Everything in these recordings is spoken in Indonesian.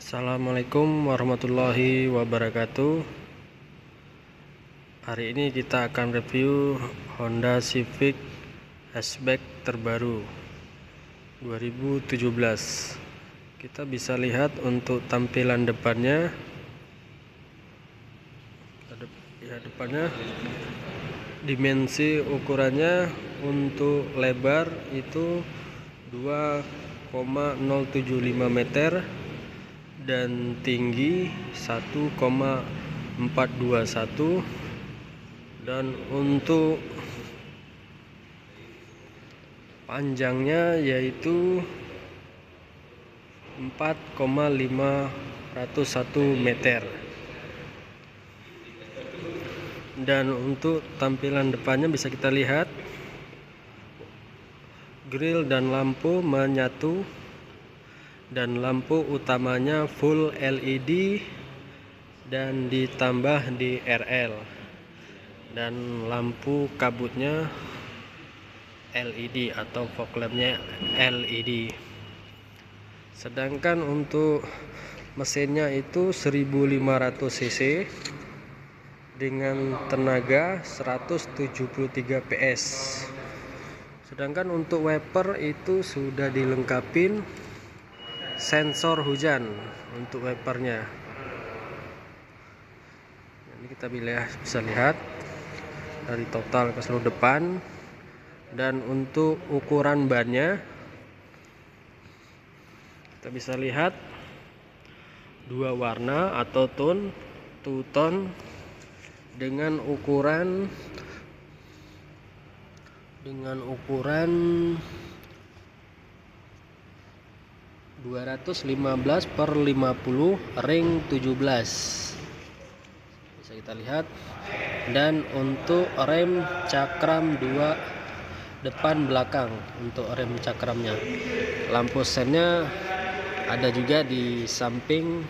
Assalamualaikum warahmatullahi wabarakatuh. Hari ini kita akan review Honda Civic Hatchback terbaru 2017. Kita bisa lihat untuk tampilan depannya. Depannya dimensi ukurannya untuk lebar itu 2,075 meter dan tinggi 1,421, dan untuk panjangnya yaitu 4,501 meter. Dan untuk tampilan depannya bisa kita lihat grill dan lampu menyatu, dan lampu utamanya full LED dan ditambah di RL, dan lampu kabutnya LED atau fog lampnya LED. Sedangkan untuk mesinnya itu 1500 cc dengan tenaga 173 PS. Sedangkan untuk wiper itu sudah dilengkapin sensor hujan untuk wipernya. Ini kita bisa lihat dari total ke seluruh depan. Dan untuk ukuran bannya kita bisa lihat dua warna atau two tone dengan ukuran 215/50 ring 17 bisa kita lihat. Dan untuk rem cakram 2 depan belakang, untuk rem cakramnya, lampu sennya ada juga di samping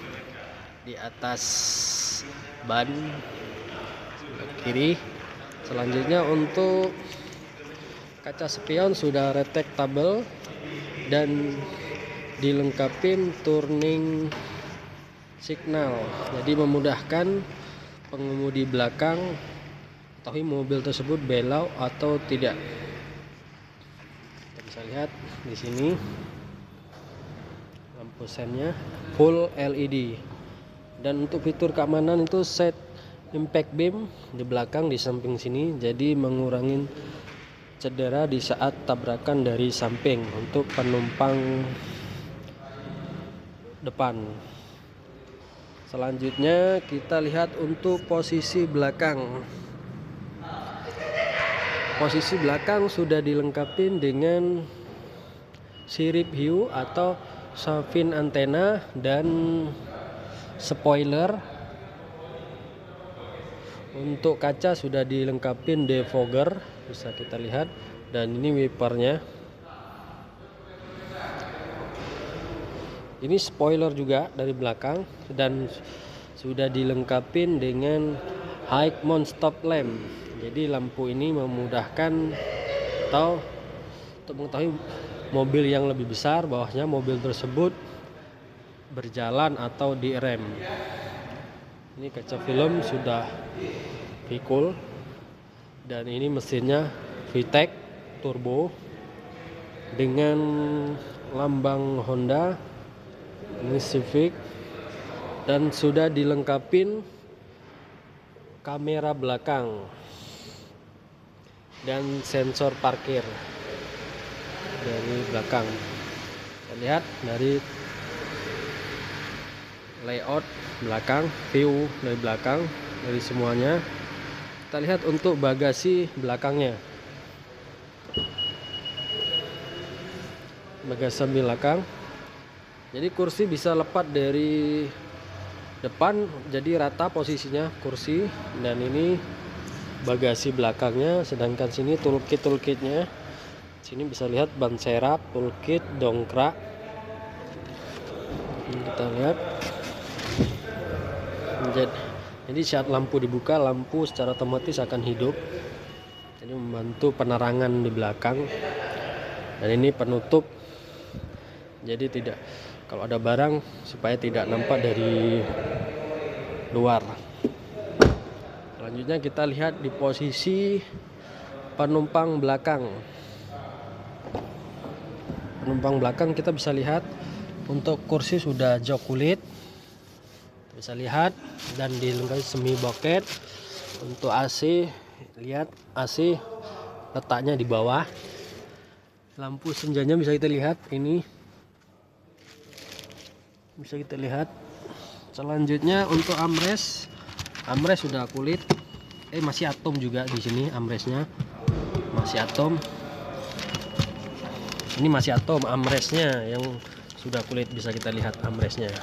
di atas ban sebelah kiri. Selanjutnya untuk kaca spion sudah retractable dan dilengkapi turning signal, jadi memudahkan pengemudi belakang mengetahui mobil tersebut belok atau tidak. Kita bisa lihat di sini lampu sennya full LED. Dan untuk fitur keamanan itu set impact beam di belakang di samping sini, jadi mengurangi cedera di saat tabrakan dari samping untuk penumpang depan. Selanjutnya kita lihat untuk posisi belakang. Posisi belakang sudah dilengkapi dengan sirip hiu atau savin antena dan spoiler. Untuk kaca sudah dilengkapi defogger, bisa kita lihat, dan ini wipernya. Ini spoiler juga dari belakang dan sudah dilengkapi dengan high mount stop lamp. Jadi lampu ini memudahkan atau untuk mengetahui mobil yang lebih besar bahwasanya mobil tersebut berjalan atau direm. Ini kaca film sudah pikul, dan ini mesinnya VTEC turbo dengan lambang Honda. Ini Civic, dan sudah dilengkapi kamera belakang dan sensor parkir dari belakang. Kita lihat dari layout belakang, view dari belakang dari semuanya. Kita lihat untuk bagasi belakangnya. Bagasi belakang, jadi kursi bisa lepas dari depan, jadi rata posisinya kursi. Dan ini bagasi belakangnya. Sedangkan sini toolkitnya, sini bisa lihat ban serap, toolkit, dongkrak. Ini kita lihat. Jadi saat lampu dibuka, lampu secara otomatis akan hidup, jadi membantu penerangan di belakang. Dan ini penutup, jadi tidak kalau ada barang supaya tidak nampak dari luar. Selanjutnya kita lihat di posisi penumpang belakang. Penumpang belakang kita bisa lihat untuk kursi sudah jok kulit, bisa lihat, dan dilengkapi semi bucket. Untuk AC, lihat AC letaknya di bawah. Lampu senjanya bisa kita lihat, ini bisa kita lihat. Selanjutnya untuk armrest sudah kulit, masih atom juga di sini. Armrestnya masih atom. Ini masih atom armrestnya yang sudah kulit, bisa kita lihat armrestnya.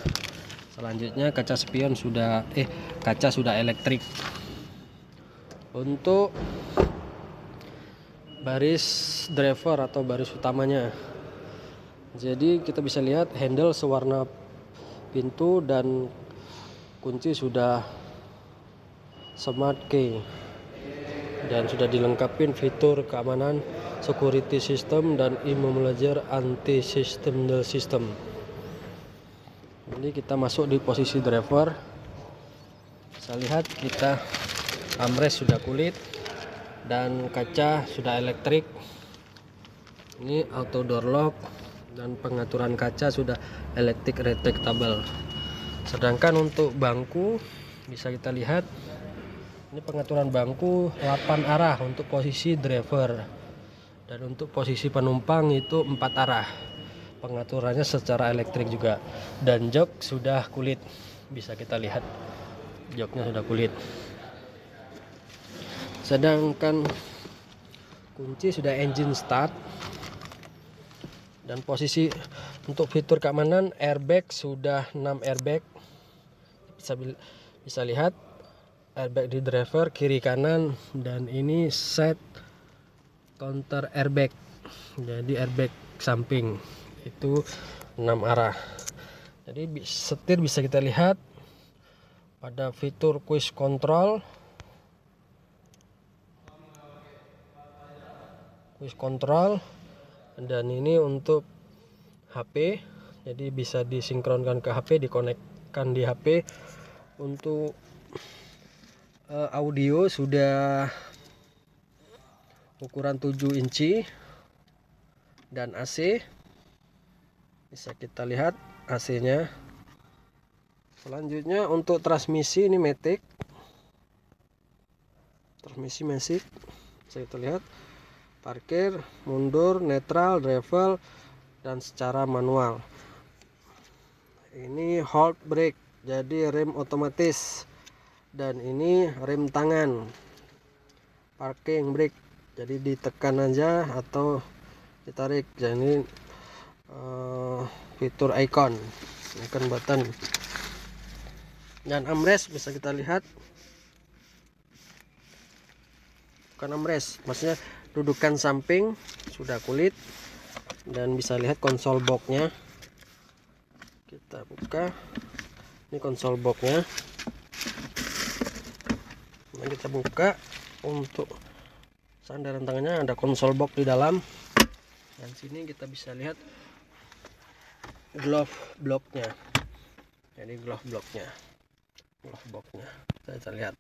Selanjutnya kaca spion sudah kaca sudah elektrik. Untuk baris driver atau baris utamanya, jadi kita bisa lihat handle sewarna pintu dan kunci sudah smart key, dan sudah dilengkapi fitur keamanan security system dan immobilizer anti system. Jadi kita masuk di posisi driver, bisa lihat kita armrest sudah kulit dan kaca sudah elektrik. Ini auto door lock dan pengaturan kaca sudah electric retractable. Sedangkan untuk bangku bisa kita lihat, ini pengaturan bangku 8 arah untuk posisi driver, dan untuk posisi penumpang itu 4 arah. Pengaturannya secara elektrik juga, dan jok sudah kulit, bisa kita lihat joknya sudah kulit. Sedangkan kunci sudah engine start, dan posisi untuk fitur keamanan airbag sudah 6 airbag. Bisa lihat airbag di driver kiri kanan, dan ini set counter airbag, jadi airbag samping itu 6 arah. Jadi setir bisa kita lihat pada fitur cruise control, dan ini untuk HP, jadi bisa disinkronkan ke HP, dikonekkan di HP. Untuk audio sudah ukuran 7 inci, dan AC bisa kita lihat AC-nya. Selanjutnya untuk transmisi, ini Matic, transmisi Matic, bisa kita lihat parkir, mundur, netral, travel, dan secara manual. Ini hold brake, jadi rem otomatis, dan ini rem tangan, parking brake, jadi ditekan aja atau ditarik. Jadi fitur icon button. Dan armrest bisa kita lihat, bukan armrest, maksudnya dudukan samping sudah kulit, dan bisa lihat konsol boxnya. Kita buka, ini konsol boxnya. Nah, kita buka, untuk sandaran tangannya ada konsol box di dalam, dan sini kita bisa lihat glove blocknya, jadi glove boxnya kita lihat.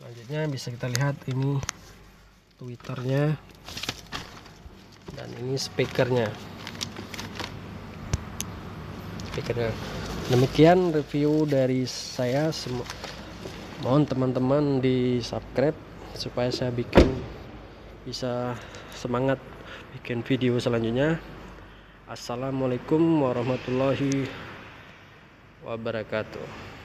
Selanjutnya bisa kita lihat ini tweeternya, dan ini speakernya. Demikian review dari saya. Mohon teman-teman di subscribe supaya saya bisa semangat bikin video selanjutnya. Assalamualaikum warahmatullahi wabarakatuh.